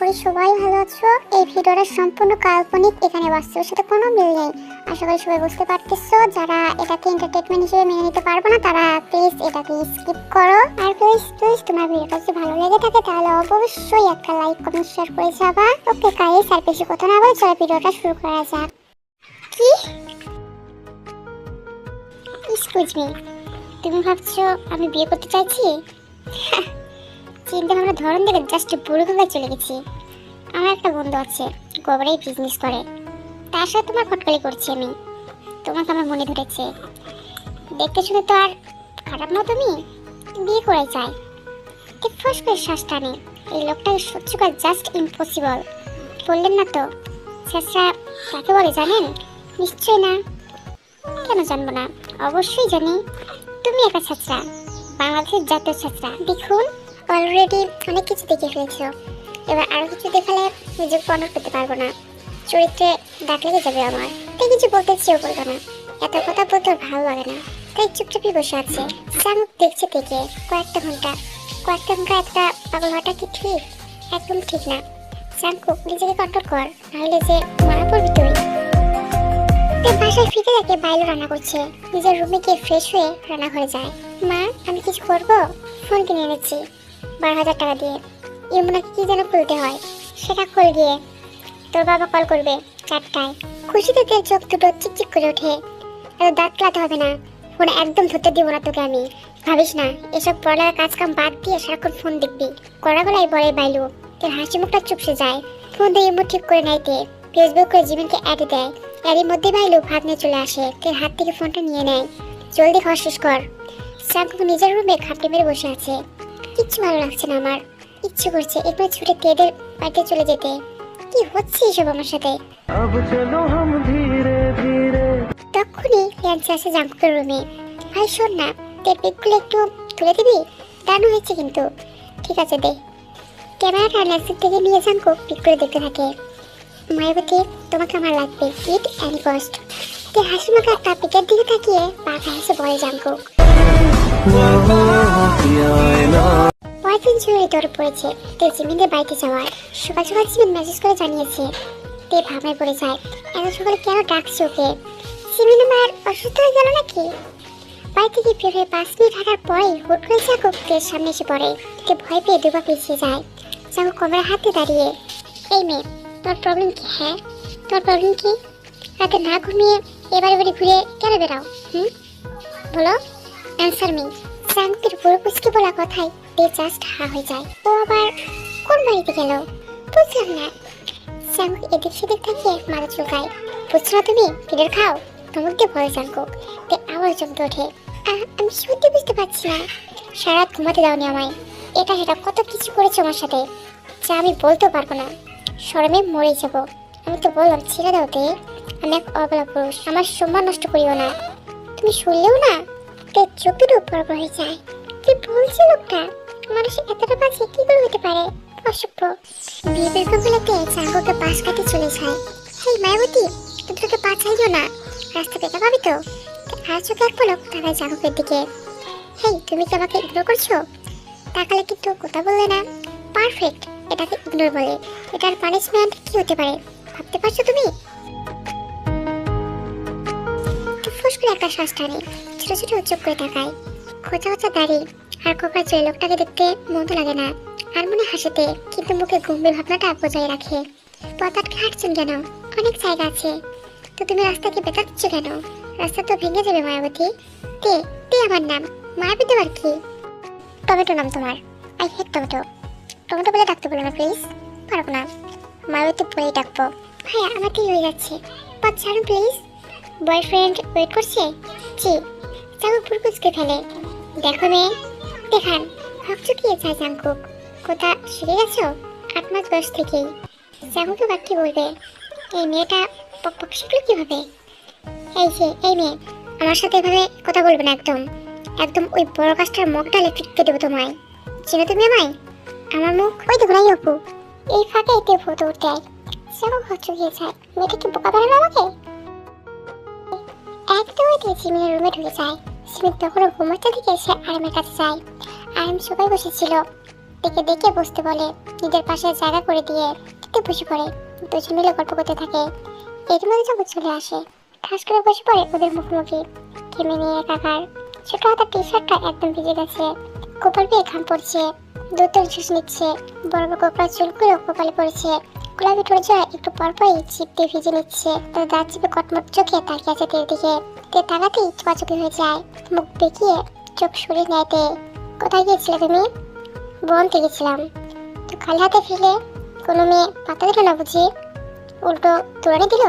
করি সবাই ভালো আছো। এই ভিডিওটা সম্পূর্ণ কাল্পনিক, এখানে বাস্তবের সাথে কোনো মিল নেই। আশা করি সবাই বুঝতে পারতেছো। যারা এটাকে এন্টারটেইনমেন্ট হিসেবে মেনে নিতে পারবে না তারা প্লিজ এটাকে স্কিপ করো। আর প্লিজ তোমার ভিডিওটা যদি ভালো লেগে থাকে তাহলে অবশ্যই একটা লাইক কমেন্ট শেয়ার করে যাবা। ওকে গাইস, আর বেশি কথা না বলে চলো ভিডিওটা শুরু করা যাক। কি এক্সকিউজ মি, তুমি ভাবছো আমি বিয়ে করতে চাইছি? চিন্তা ভাবনার ধরন দেখে জাস্ট বুড়ো হয়ে চলে গেছি। আমার একটা বন্ধু আছে, গোবরেই বিজনেস করে, তার সাথে তোমার খটকালি করছি আমি। তোমাকে আমার মনে ধরেছে, দেখতে শুনে তো আর খারাপ না, তুমি বিয়ে করে চাই। ঠিক ফস করে শ্বাস টানে, এই লোকটাকে সহ্য করা জাস্ট ইম্পসিবল। বললেন না তো ছেঁচড়া কাকে বলে জানেন? নিশ্চয় না। কেন জানবো না, অবশ্যই জানি। তুমি একা ছেঁচড়া, বাংলাদেশের জাতীয় ছেঁচড়া। দেখুন অলরেডি অনেক কিছু দেখে ফেলেছো, এবার আরো কিছু দেখালে নিজেকে কন্ট্রোল করতে পারবো না, চরিত্রে দাগ লেগে যাবে আমার। তাই কিছু বলতে চেয়েও বলবো না, এত কথা বলতে ভালো লাগে না। তাই চুপচাপই বসে আছে, জানুক দেখছে থেকে কয়েকটা ঘন্টা একটা পাগল হওয়াটা কি ঠিক? একদম ঠিক না। জানকুক নিজেকে কন্ট্রোল কর, নাহলে যে মারা পড়বি তুই। বাসায় ফিরে দেখে বাইরে রান্না করছে, নিজের রুমে গিয়ে ফ্রেশ হয়ে রান্নাঘরে যায়। মা, আমি কিছু করবো? ফোন কিনে এনেছি 12,000 টাকা দিয়ে। ইমুনাকে কি যেন খুলতে হয়, সেটা খুল গিয়ে। তোর বাবা কল করবে 4টায়। খুশিতে তোর চোখ দুটো চিকচিক করে ওঠে। এত দাঁত কাটতে হবে না, ফোন একদম ধরতে দিব না তোকে আমি। ভাবিস না এসব পড়ার কাজ কাম বাদ দিয়ে সারাক্ষণ ফোন দেখবি। কড়া গলায় বলে বাইলু। তোর হাসি মুখটা চুপসে যায়। ফোন দিয়ে ইমু ঠিক করে নাইতে ফেসবুক করে জীবনকে অ্যাড দেয়। এরই মধ্যে বাইলু ভাত নিয়ে চলে আসে, তোর হাত থেকে ফোনটা নিয়ে নেয়। জলদি খাওয়া শেষ কর। জাঙ্কুক নিজের রুমে খাপটি মেরে বসে আছে। কিচ্ছু ভালো লাগছে না আমার, ইচ্ছে করছে একবার ছুটে তেদের বাড়িতে চলে যেতে। কি হচ্ছে এসব আমার সাথে? তখনই ল্যান্সে আসে জাঙ্কুকের রুমে। ভাই শোন না, তের পিকগুলো একটু তুলে দিবি, দারুণ হয়েছে কিন্তু। ঠিক আছে দে। ক্যামেরাটা ল্যান্সের থেকে নিয়ে জাঙ্কুক পিক করে দেখতে থাকে। মায়াবতী, তোমাকে আমার লাগবে, ইট অ্যান্ড কস্ট। তে হাসি মাখা একটা পিকের দিকে তাকিয়ে পাখা হেসে বলে জাঙ্কুক। বয়ফ্রেন্ড জরুরি দৌড়ে পড়েছে তে জিমিনের বাড়িতে যাওয়ার। সকাল সকাল জিমিন মেসেজ করে জানিয়েছে। তে ভাবনায় পড়ে যায়, এত সকালে কেন ডাকছে ওকে? জিমিন আমার অসুস্থ হয়ে গেল নাকি? বাড়ি থেকে বের 5 মিনিট হাঁটার পরেই হুট করে জাঙ্কুক তের সামনে এসে পড়ে। তে ভয় পেয়ে দুপা পিছিয়ে যায়। জাঙ্কুক কোমরে হাতে দাঁড়িয়ে, এই মেয়ে, তোর প্রবলেম কি? হ্যাঁ তোর প্রবলেম কি? রাতে না ঘুমিয়ে এবারে বাড়ি ঘুরে কেন বেরাও? বলো, অ্যান্সার মি। জাঙ্কুকের পুরো পুচকে বলা কথাই তে জাস্ট হা হয়ে যায়। ও আবার কোন বাড়িতে গেল বুঝলাম না। জাঙ্কুক এদিক সেদিক থেকে মাথা চুলকায়। বুঝছো না তুমি? ফিডার খাও, ধমক দিয়ে বলে জাঙ্কুক। তে আবার চমকে ওঠে। আমি সত্যি বুঝতে পারছি না। সারা রাত ঘুমাতে দাওনি আমায়, এটা সেটা কত কিছু করেছো আমার সাথে, যা আমি বলতেও পারবো না। শরমে মরে যাব। আমি তো বললাম ছেড়ে দাও তে, আমি এক অবলা পুরুষ, আমার সম্মান নষ্ট করিও না। তুমি শুনলেও না? তে চোখ দুটো বড় বড় হয়ে যায়। কি বলছে লোকটা? মানুষ এতটা বাজে কি করে হতে পারে? অসভ্য। বিয়ে বের বলেতে জাঙ্কুকে পাশ কাটিয়ে চলে যায়। হেই মায়াবতী, তুমি তোকে পা ছাড়িও না, রাস্তা পেতে পাবি তো। আর চোখে এক পলক তাকায় জাঙ্কুকের দিকে। হেই, তুমি কি আমাকে ইগনোর করছো? তাকালে কিন্তু কথা বললে না। পারফেক্ট, এটাকে ইগনোর বলে। এটার পানিশমেন্ট কি হতে পারে ভাবতে পারছো তুমি? ফুস করে একটা শ্বাস টানে, ছোট ছোট চোখ করে তাকায়। খোঁচা খোঁচা দাড়ি আর কোকড়া চুলে লোকটাকে দেখতে মন্দ লাগে না, আর মনে হাসিতে, কিন্তু মুখে গম্ভীর ভাবনাটা বজায় রাখে। পথ আটকে হাঁটছেন কেন? অনেক জায়গা আছে তো তুমি রাস্তাকে বেকার দিচ্ছ কেন? রাস্তা তো ভেঙে যাবে মায়াবতী। তে তে আমার নাম, মায়াবতী আবার কি? টমেটো নাম তোমার। I hate tomato. টমেটো বলে ডাকতে বলো না প্লিজ। পারবো না, মায়াবতী বলেই ডাকবো। ভাইয়া আমার দেরি হয়ে যাচ্ছে, পথ ছাড়ুন প্লিজ। বয়ফ্রেন্ড ওয়েট করছে? জি। জাঙ্কুক পুরকুচকে ফেলে। দেখো মেয়ে, দেখান ভাবছো কি চাই জাঙ্কুক? কোথা শিখে গেছো 8 মাস বয়স থেকেই? জাঙ্কুকে বা কি বলবে? এই মেয়েটা পক শিখলো কিভাবে? এই মেয়ে, আমার সাথে এভাবে কথা বলবে না একদম। একদম ওই বড় কাজটার মুখ ডালে ফিটকে দেবো তোমায়। চিনো তুমি আমায়? আমার মুখ ওই দেখো নাই অপু। এই ফাঁকে এতে ফটো উঠতে আয়। জাঙ্কুক হচ্ছে গিয়ে যায়, মেয়েটা কি বোকা বানানো আমাকে? একদম জিমিনের রুমে ঢুকে যায়। জিমিন তখনও ঘুমাতে থেকে সে আরামের কাছে যায়। আরাম সবাই বসেছিল, দেখে বসতে বলে। নিজের পাশে জায়গা করে দিয়ে খেতে বসে পড়ে। দুজন মিলে গল্প করতে থাকে। এর মধ্যে জঙ্কুক চলে আসে, ঠাস করে বসে পড়ে ওদের মুখোমুখি। ঘেমে নিয়ে একাকার, ছোট হাতের টি শার্টটা একদম ভিজে গেছে, কপাল বেয়ে ঘাম পড়ছে। দ্রুত নিঃশ্বাস নিচ্ছে, বড় বড় কোকড়া চুলগুলো কপালে পড়েছে। গোলাপি ঠোঁট জোড়া একটু পরপরই চিপ দিয়ে ভিজে নিচ্ছে। তার দাঁত চিপে কটমট চোখে তাকিয়ে আছে তের দিকে। তে তাকাতেই চোখাচোখি হয়ে যায়, মুখ বেঁকিয়ে চোখ সরিয়ে নেয় তে। কোথায় গিয়েছিলে তুমি? বনতে গেছিলাম। তো খালি হাতে ফিরলে? কোনো মেয়ে পাতা দিল না বুঝি? উল্টো তোড়ানি দিল?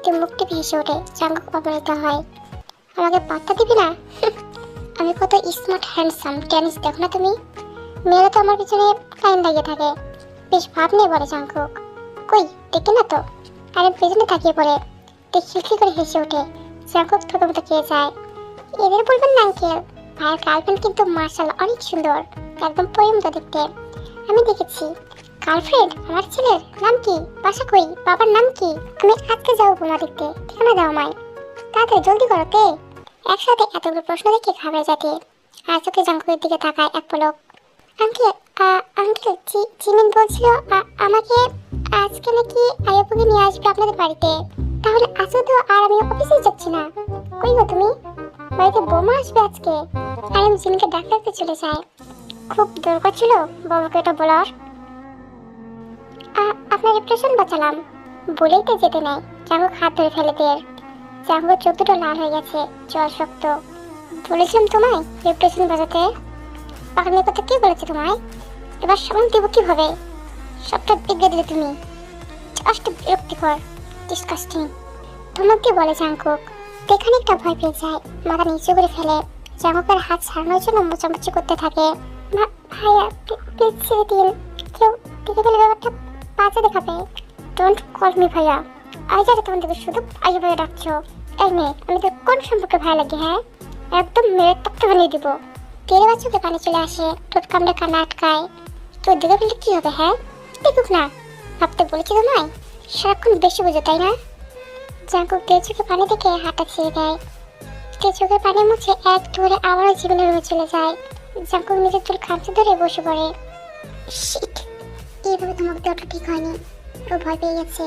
তুই মুখ টিপে হেসে ওঠে। জাঙ্কুক অপমানিত হয়। আমাকে পাত্তা দিবি না? আমি কত স্মার্ট হ্যান্ডসাম টেনিস দেখো না তুমি? মেয়েরা তো আমার পিছনে লাইন লাগিয়ে থাকে। বেশ ভাব নিয়ে বলে জাঙ্কুক। কই দেখি না তো। আরে পেছনে তাকিয়ে পড়ে তে খিলখিল করে হেসে ওঠে। জাঙ্কুক থতমত খেয়ে যায়। এদের বলবেন না আঙ্কেল, ভাইয়ের গার্লফ্রেন্ড কিন্তু মার্শাল্লাহ অনেক সুন্দর, একদম পরিমতো দেখতে। আমি দেখেছি। গার্লফ্রেন্ড আমার ছেলের নাম কি? বাসা কই? বাবার নাম কি? আমি আজকে যাবো বোমা দেখতে, ঠিকানা দাও আমায়। তাড়াতাড়ি জলদি করো তে। একসাথে এতগুলো প্রশ্ন দেখে ঘাবড়ে যাতে আর চোখে জাঙ্কুকের দিকে তাকায় এক পলক। আঙ্কেল, আঙ্কেল জিমিন বলছিল আমাকে আজকে নাকি আয়াপুকে নিয়ে আসবে আপনাদের বাড়িতে। তাহলে আজও তো আর আমি অফিসে যাচ্ছি না। কই গো তুমি? বাড়িতে বোমা আসবে আজকে। আর আমি জিমিনকে ডাকতে চলে যাই। খুব দরকার ছিল বাবাকে এটা বলার। আপনার রিপ্রেশন বাঁচালাম বলেই তো যেতে নেই। জাঙ্কুক হাত ধরে ফেলে দের। জাঙ্কুকের চোখ দুটো লাল হয়ে গেছে, জল শক্ত। বলেছিলাম তোমায় রিপ্রেশন বাঁচাতে। পাগলের কথা কে বলেছে তোমায়? এবার সামান দেব কিভাবে? সবটা বিগড়ে দিলে তুমি। জাস্ট বিরক্তিকর, ডিসকাস্টিং। ধমক দিয়ে বলে জাঙ্কুক। এখানে একটা ভয় পেয়ে যায়, মাথা নিচু করে ফেলে। জাঙ্কুকের হাত ছাড়ানোর জন্য মোচামুচি করতে থাকে। ভাইয়া প্লিজ ছেড়ে দিন, কেউ দেখে ফেলে ব্যাপারটা বাজে দেখাবে। ডোন্ট কল মি ভাইয়া। আজ আর তোমার দিকে শুধু আগে ভাইয়া ডাকছো। এই মেয়ে, আমি তোর কোন সম্পর্কে ভাই লাগে? হ্যাঁ, একদম মেরে তক্তা বানিয়ে দিব। তেরে বাচ্চাকে পানি চলে আসে, ঠোঁট কামড়ে কান্না আটকায়। তোর দিকে ফেললে কি হবে? হ্যাঁ দেখুক না, ভাবতে বলেছি তোমায়। সারাক্ষণ বেশি বুঝো তাই না? জাঙ্কুক তে চোখে পানি দেখে হাতটা ছেড়ে দেয়। তে চোখের পানি মুছে এক ধরে আবারও জীবনের রুমে চলে যায়। জাঙ্কুক নিজের চুল খামচে ধরে বসে পড়ে। শিট, এইভাবে ধমক দেওয়াটা ঠিক হয়নি। ও ভয় পেয়ে গেছে।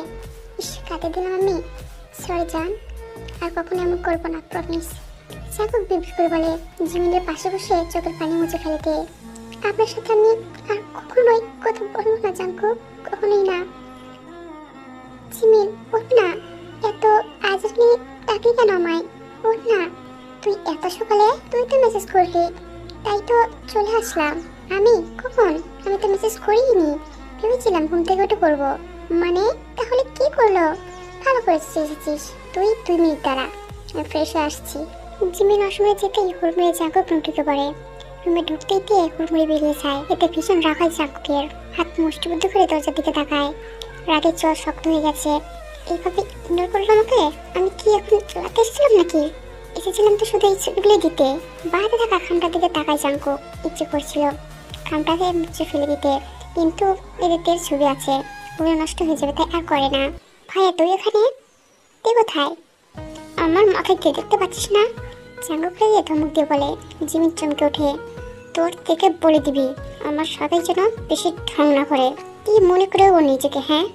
ইস, কাঁদে দিলাম আমি। সরি জান, আর কখনো এমন করবো না, প্রমিস। জাঙ্কুক বিব্রি করে বলে। জিমিনের পাশে বসে চোখের পানি মুছে ফেলে দেয়। আপনার সাথে আমি আর কখনোই কথা বলবো না জাঙ্কুক, কখনোই না। জিমিন ওঠ না, এত আজকে ডাকি কেন আমায়? ওঠ না। তুই এত সকালে? তুই তো মেসেজ করলি, তাই তো চলে আসলাম। আমি কখন? আমি তো মেসেজ করিনি, ভেবেছিলাম ঘুম থেকে উঠে করবো। মানে তাহলে কি করলো? ভালো করেছিস এসেছিস। তুই 2 মিনিট দাঁড়া, আমি ফ্রেশ হয়ে আসছি। জিমিন অসময়ে যেতেই হুড়মুড়ে জাঙ্কুক রুম ঢুকে পড়ে। রুমে ঢুকতেই দিয়ে হুড়মুড়ে বেরিয়ে যায়। এতে ভীষণ রাগ হয় জাঙ্কুকের। হাত মুষ্টিবদ্ধ করে দরজার দিকে তাকায়। রাগের জল শক্ত হয়ে গেছে। এইভাবে ইগনোর করলো আমাকে? আমি কি এখন চলাতে এসেছিলাম নাকি? এসেছিলাম তো শুধু এই ছবিগুলো দিতে। বাড়িতে থাকা খামটার দিকে তাকায় জাঙ্কুক। ইচ্ছে করছিল খামটাকে মুছে ফেলে দিতে, কিন্তু এদের ছবি আছে, ওগুলো নষ্ট হয়ে যাবে, তাই আর করে না। ভাইয়া তুই এখানে? তুই কোথায়? আমার মাথায় কে দেখতে পাচ্ছিস না? জাঙ্কুক রেগে ধমক দিয়ে বলে। জিমিন চমকে ওঠে। তোর থেকে বলে দিবি আমার সাথে যেন বেশি ঢং না করে। কি মনে করে ও নিজেকে? হ্যাঁ,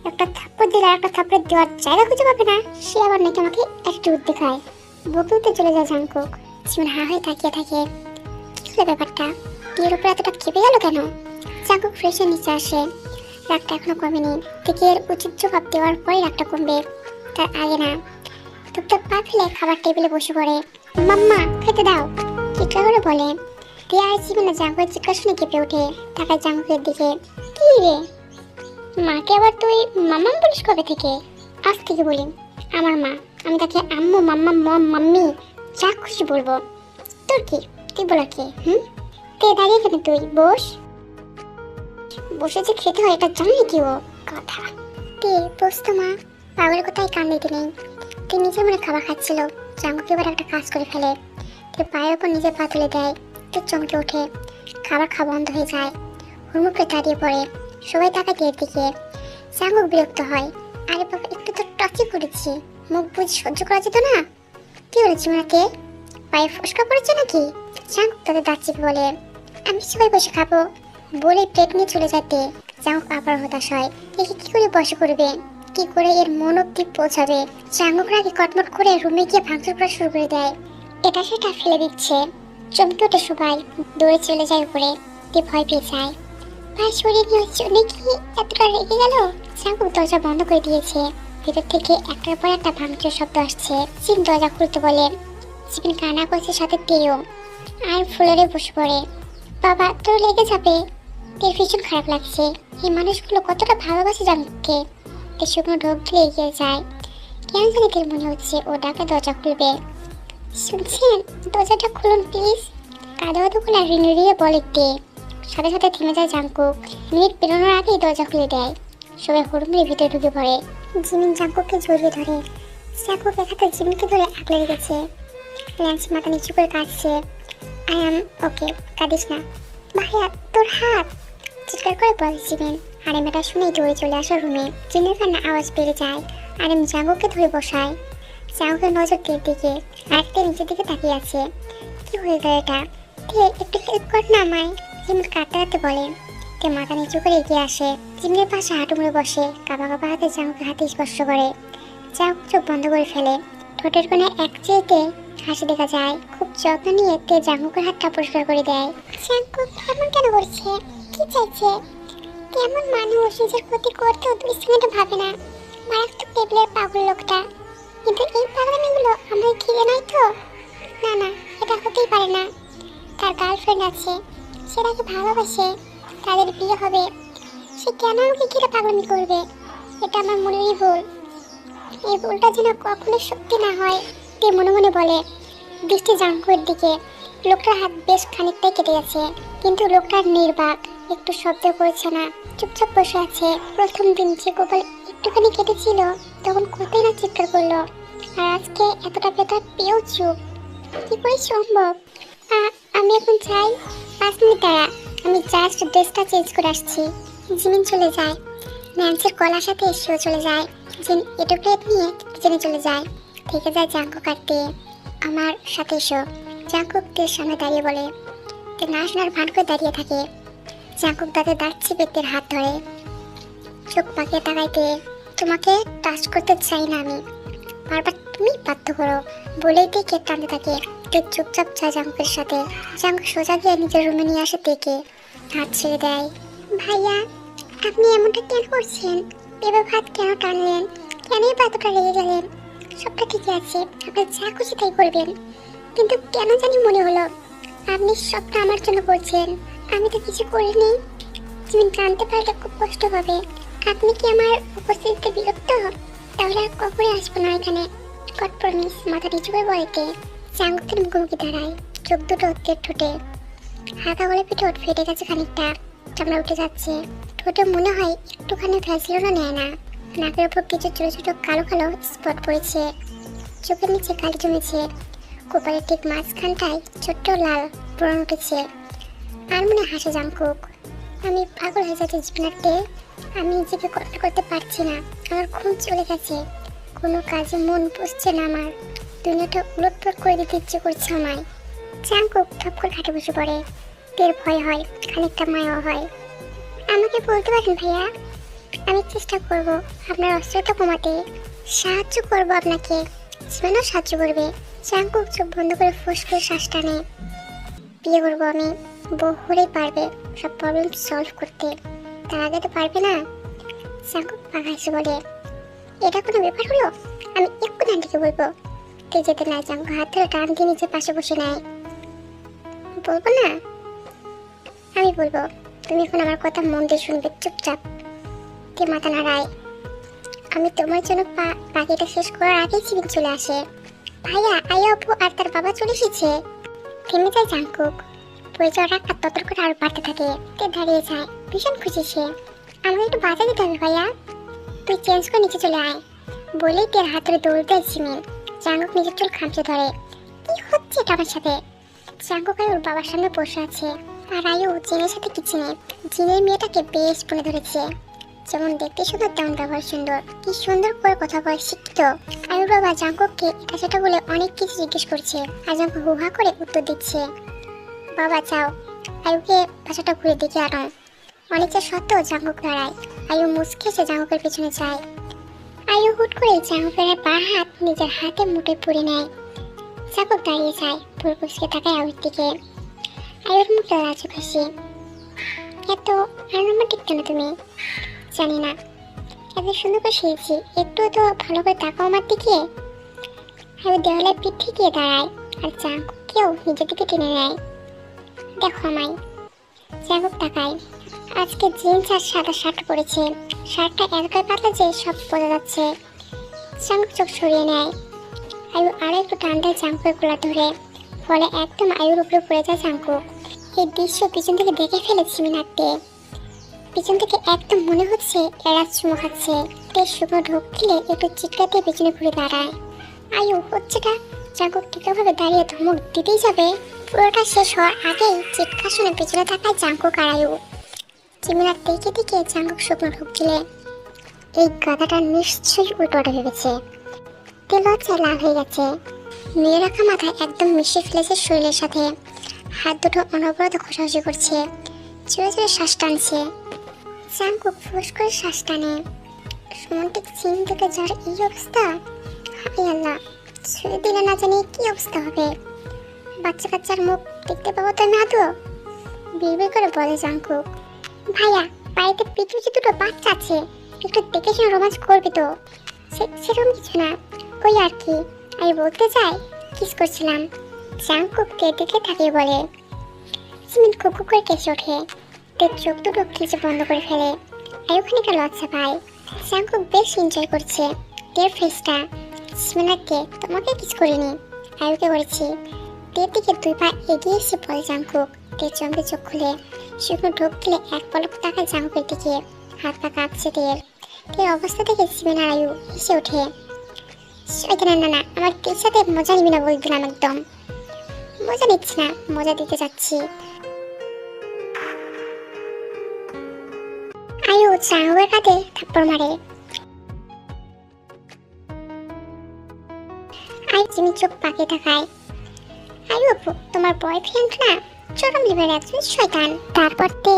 একটা থাপ্পড় দিলে একটা থাপ্পড় দেওয়ার জায়গা খুঁজে পাবে না। সে আবার নাকি আমাকে অ্যাটিটিউড দেখায়। বকুতে চলে যায় জাঙ্কুক। জিমিন হা হয়ে তাকিয়ে থাকে। কি হলো ব্যাপারটা? বিয়ের উপরে এতটা খেপে গেল কেন? জাঙ্কুক ফ্রেশে নিচে আসে। রাগটা এখনো কমেনি। টিকের উচিত জবাব দেওয়ার পরে রাগটা কমবে, তার আগে না। টুকটাক পা ফেলে খাবার টেবিলে বসে পড়ে। মাম্মা খেতে দাও, চিৎকার করে বলে। রিয়া আর জিমিনা জাঙ্কুকের চিৎকার শুনে কেঁপে ওঠে। তাকায় জাঙ্কুকের দিকে। কি রে, মাকে আবার তুই মাম্মাম বলিস কবে থেকে? আজ থেকে বলি আমার মা। আমি তাকে আম্মু, মাম্মা, মম, মাম্মি যা খুশি বলবো। তোর কি? তুই বলা কে? তে দাঁড়িয়ে কেন? তুই বস। বসে যে খেতে হয় এটা জানি কি ও কথা? তে বস তো মা। পাগলের কোথায় কান দিতে নেই। তুই নিজের মনে খাবার খাচ্ছিল, জাঙ্কুক এবার একটা কাজ করে ফেলে। তুই পায়ের ওপর নিজের পা তুলে দেয়। তুই চমকে ওঠে। খাবার খাওয়া বন্ধ হয়ে যায়। হুড়মুড়ে দাঁড়িয়ে পড়ে। সবাই তাকায় তীর দিকে। জাঙ্কুক বিরক্ত হয়। আরে বাবা, একটু তো টাচই করেছি, মুখ বুঝ সহ্য করা যেত না? কি বলেছি ওনাকে? পায়ে ফসকা পড়েছে নাকি? জাঙ্কুক তাদের দাঁত চেপে বলে। আমি সবাই বসে খাবো বলে প্লেট নিয়ে চলে যেতে জাঙ্কুক আবার হতাশ হয়। একে কি করে বশ করবে, কি করে এর মন অব্দি পৌঁছাবে। জাঙ্কুক রাগে কটমট করে রুমে গিয়ে ভাঙচুর করা শুরু করে দেয়। এটা সেটা ফেলে দিচ্ছে। চমকে ওঠে সবাই, দৌড়ে চলে যায় উপরে। তে ভয় পেয়ে যায়। ভাই শরীর নিয়ে জন্য কি এতটা রেগে গেল? জাঙ্কুক দরজা বন্ধ করে দিয়েছে। ভেতর থেকে একটার পর একটা ভাঙচুর শব্দ আসছে। জিন দরজা খুলতে বলে। জিন কান্না করছে, সাথে তেও। আর ফ্লোরে বসে পড়ে। বাবা তোর লেগে যাবে। তের ভীষণ খারাপ লাগছে। এই মানুষগুলো কতটা ভালোবাসে জাঙ্কুককে। তে শুকনো ঢোক দিয়ে এগিয়ে যায়। কেন জানি তের মনে হচ্ছে ও ডাকে দরজা খুলবে। শুনছেন, দরজাটা খুলুন প্লিজ। কাঁদো কাঁদো করে রিনিয়ে বলে তে। সাথে সাথে থেমে যায় জাঙ্কুক। মিনিট পেরোনোর আগেই দরজা খুলে দেয়। সবাই হুড়মুড়ে ভিতরে ঢুকে পড়ে। জিমিন জাঙ্কুককে জড়িয়ে ধরে। জাঙ্কুক এক হাতে জিমিনকে ধরে আগলে রেখেছে। ল্যান্স মাথা নিচু করে কাঁদছে। আই অ্যাম ওকে, কাঁদিস না। ভাইয়া তোর হাত, চিৎকার করে বলে জিমিন। আরেম এটা শুনেই দৌড়ে চলে আসে রুমে। জিমিনের কান্না আওয়াজ বেড়ে যায়। আরেম জাঙ্কুককে ধরে বসায়। জাঙ্কুকের নজর তের দিকে, আরেকটা নিচের দিকে তাকিয়ে আছে। কি হয়ে গেল এটা? তে একটু হেল্প কর না আমায়, জিমিন কাঁদতে কাঁদতে বলে। তে মাথা নিচু করে এগিয়ে আসে। জিমিনের পাশে হাঁটু মুড়ে বসে, কাঁপা কাঁপা হাতে জাঙ্কুকের হাতে স্পর্শ করে। জাঙ্কুক চোখ বন্ধ করে ফেলে। ঠোঁটের কোণে এক চেয়েতে হাসি দেখা যায়। খুব যত্ন নিয়ে তে জাঙ্কুকের হাতটা পরিষ্কার করে দেয়। জাঙ্কুক এমন কেন করছে? কি চাইছে? কেমন মানুষ নিজের ক্ষতি করতেও 2 সেকেন্ড ভাবে না। মারাত্মক লেভেলের পাগল লোকটা। কিন্তু এই পাগলামিগুলো আমার ঘিরে নয় তো? না না, এটা হতেই পারে না। তার গার্লফ্রেন্ড আছে, সে তাকে ভালোবাসে, তাদের বিয়ে হবে। সে কেন আমাকে ঘিরে পাগলামি করবে? এটা আমার মনেরই ভুল। এই ভুলটা যেন কখনো সত্যি না হয়। তে মনে মনে বলে। দৃষ্টি জাঙ্কুকের দিকে। লোকটার হাত বেশ খানিকটাই কেটে গেছে, কিন্তু লোকটার নির্বাক, একটু শব্দ করছে না, চুপচাপ বসে আছে। প্রথম দিন যে গোপাল একটুখানি কেটেছিল, তখন কতই না চিৎকার করলো। আর আজকে এতটা ব্যথা পেয়েও চুপ। কি করে সম্ভব? আমি এখন চাই 5 মিনিট দাঁড়া, আমি জাস্ট ড্রেসটা চেঞ্জ করে আসছি। জিমিন চলে যায়। ন্যান্সির গলার সাথে এসেও চলে যায়। জিন এটো প্লেট নিয়ে কিচেনে চলে যায়। থেকে যায় জাঙ্কুক আর তে। আমার সাথে এসো। জাঙ্কুক তের সামনে দাঁড়িয়ে বলে। তে না শোনার ভান করে দাঁড়িয়ে থাকে। জাঙ্কুক দাঁতে দাঁত চিপে তের হাত ধরে। চোখ পাকিয়ে তাকাইতে। তোমাকে টাচ করতে চাই না আমি, বারবার তুমি বাধ্য করো বলেই তে কেক টানতে থাকে। তে চুপচাপ যায় জাঙ্কুকের সাথে। জাঙ্কুক সোজা গিয়ে নিজের রুমে নিয়ে আসে তেকে। হাত ছেড়ে দেয়। ভাইয়া আপনি এমনটা কেন করছেন? এভাবে হাত কেন টানলেন? কেনই বা এতটা রেগে গেলেন? সবটা ঠিকই আছে, আপনি যা খুশি তাই করবেন, কিন্তু কেন জানি মনে হলো আপনি সবটা আমার জন্য করছেন। আমি তো কিছু করিনি। তুমি জানতে পারলে খুব কষ্ট হবে। আপনি কি আমার উপস্থিতিতে বিরক্ত? তাহলে আর কখনোই আসবো না এখানে। God promise. মাথা নিচু করে বলতে জাঙ্কুকের মুখোমুখি দাঁড়ায়। চোখ দুটো তের ঠোঁটে। হালকা গলে পিঠে ফেটে গেছে খানিকটা, চামড়া উঠে যাচ্ছে। ঠোঁটে মনে হয় একটুখানি ভ্যাসলিনও নেয় না। নাকের উপর কিছু ছোট ছোট কালো কালো স্পট পড়েছে। চোখের নিচে কালি জমেছে। কপালের ঠিক মাঝখানটায় ছোট্ট লাল ব্রণ উঠেছে। আর মনে হাসে জাঙ্কুক। আমি পাগল হয়ে যাচ্ছি জীবনাতে। আমি নিজেকে কন্ট্রোল করতে পারছি না। আমার ঘুম চলে গেছে। কোনো কাজে মন বসছে না আমার। দুনিয়াটা উলটপালট করে দিতে ইচ্ছে করছে আমায়। জাঙ্কুক ঠপ করে খাটে বসে পড়ে। তের ভয় হয়, খানিকটা মায়াও হয়। আমাকে বলতে পারেন ভাইয়া, আমি চেষ্টা করব আপনার অস্ত্রতা কমাতে। সাহায্য করব আপনাকে, জীবনেও সাহায্য করবে। জাঙ্কুক চোখ বন্ধ করে ফুস করে শ্বাস টানে। বিয়ে করবো আমি, বউ হলেই পারবে সব প্রবলেম সলভ করতে। তার আগে তো পারবে না। জাঙ্কুক পাগাইছে বলে। এটা কোনো ব্যাপার হলো? আমি এক্ষুনি আন্টিকে বলবো। তে যেতে নাই। জাঙ্কুক হাত ধরে টান দিয়ে নিজের পাশে বসে নেয়। বলবো না? আমি বলবো, তুমি এখন আমার কথা মন দিয়ে শুনবে চুপচাপ। তে মাথা নাড়ায়। আমি তোমার জন্য বাকিটা শেষ করার আগেই জিমিন চলে আসে। ভাইয়া আয়া অপু আর তার বাবা চলে এসেছে। থেমে যায় জাঙ্কুক। পড়ে যাওয়ার রাগটা ততর করে আরো বাড়তে থাকে। তে দাঁড়িয়ে যায়, ভীষণ খুশি সে। আমাকে একটু বাজা দিতে হবে ভাইয়া, তুই চেঞ্জ করে নিচে চলে আয় বলেই তের হাত ধরে দৌড় দেয় জিমিন। জাঙ্কুক নিজের চুল খামচে ধরে। কি হচ্ছে এটা আমার সাথে? জাঙ্কুক আর ওর বাবার সামনে বসে আছে। আর আয়ু জিনের সাথে কিচেনে। জিনের মেয়েটাকে বেশ বলে ধরেছে। যেমন দেখতে সুন্দর তেমন ব্যবহার সুন্দর। কি সুন্দর করে কথা বলে শিখত। আয়ুর বাবা জাঙ্কুককে এটা সেটা বলে অনেক কিছু জিজ্ঞেস করছে। আর জাঙ্কুক হুহা করে উত্তর দিচ্ছে। বাবা চাও আয়ুকে ভাষাটা ঘুরে দেখে আনো। অনিচ্ছা সত্ত্বেও জাঙ্কুক দাঁড়ায়। আয়ু মুচকে সে জাঙ্কুকের পেছনে যায়। আয়ু হুট করে জাঙ্কুকের বাঁ হাত নিজের হাতে মুঠোয় পুরে নেয়। জাঙ্কুক দাঁড়িয়ে যায়, ভুরকুচকে তাকায় আয়ুর দিকে। আয়ুর মুখে লাজুক হাসি। এত আনরোমান্টিক কেন তুমি? জানি না, এত সুন্দর করে সেরেছি, একটু তো ভালো করে তাকাও আমার দিকে। আয়ু দেওয়ালে পিঠ ঠেকিয়ে দাঁড়ায় আর জাঙ্কুককেও নিজের দিকে টেনে নেয়। দেখো আমায়। জাঙ্কুক তাকায়। আজকে জিন্স আর সাদা শার্ট পরেছে, শার্টটা এতটাই পাতলা যে সব বোঝা যাচ্ছে। জাঙ্কুক চোখ সরিয়ে নেয়। আয়ু আরো একটু টান দেয় জাঙ্কুকের গলা ধরে, ফলে একদম আয়ুর উপরে পড়ে যায় জাঙ্কুক। এই দৃশ্য পিছন থেকে দেখে ফেলেছি মিনারতে। পিছন থেকে একদম মনে হচ্ছে এরা চুমো খাচ্ছে। তেজ শুকনো ঢোক গিলে একটু চিৎকারতে পেছনে ঘুরে দাঁড়ায়। আয়ু হচ্ছেটা। জাঙ্কুক তীব্রভাবে দাঁড়িয়ে ধমক দিতেই যাবে, পুরোটা শেষ হওয়ার আগেই চিৎকার শুনে পেছনে থাকায় জাঙ্কুক আর আয়ু। মিনার দেখে দেখে জাঙ্কুক শুকনো ঢোক গিলে এই গাধাটা নিশ্চয়ই উল্টোটা ভেবেছে। তেল লজ্জায় লাল হয়ে গেছে। নিয়ে রাখা মাথায় একদম মিশিয়ে ফেলেছে শরীরের সাথে। হাত দুটো অনবরত ঘষাঘষি করছে, জোরে জোরে শ্বাস টানছে। জাঙ্কুক ফুস করে শ্বাস টানে। রোমান্টিক সিন থেকে যার এই অবস্থা, হায় আল্লাহ, ছুঁয়ে দিলে না জানি কি অবস্থা হবে। বাচ্চা কাচ্চার মুখ দেখতে পাবো তো আমি আদৌ? বিড়বিড় করে বলে জাঙ্কুক। ভাইয়া, বাড়িতে পিছু দুটো বাচ্চা আছে, একটু দেখে শুনে রোমাঞ্চ করবি তো? সেরকম কিছু না, ওই আর কি, আমি বলতে চাই কিস করছিলাম। জাঙ্কুক দেখে থাকিয়ে বলে। সিমিন খুব করে কেসে ওঠে, তের চোখ দুটো কিছু বন্ধ করে ফেলে। আয়ু খানিকটা লজ্জা পায়। জাঙ্কুক বেশ এনজয় করছে তের ফেসটা। সিমিনাকে তোমাকে কিস করিনি, আয়ুকে করেছি। তের দিকে দুই পা এগিয়ে এসে বলে জাঙ্কুক। তের চমকে চোখ খুলে শুকনো ঢোক গেলে এক পলক তাকায় জাঙ্কুকের দিকে। হাত পা কাঁপছে তের। তের অবস্থা দেখে সিমিন আর আয়ু হেসে ওঠে। না না না, আমার তের সাথে মজা নিবি না বলে দিলাম একদম। মজা নিচ্ছি না, মজা দিতে যাচ্ছি। আয়ু জাঙ্কুকের কাঁধে থাপ্পড় মারে। আয়ু জিমি চোখ পাকিয়ে তাকায়। আয়ু আপু, তোমার বয়ফ্রেন্ড না চরম লিভার একজন শয়তান। তারপর তে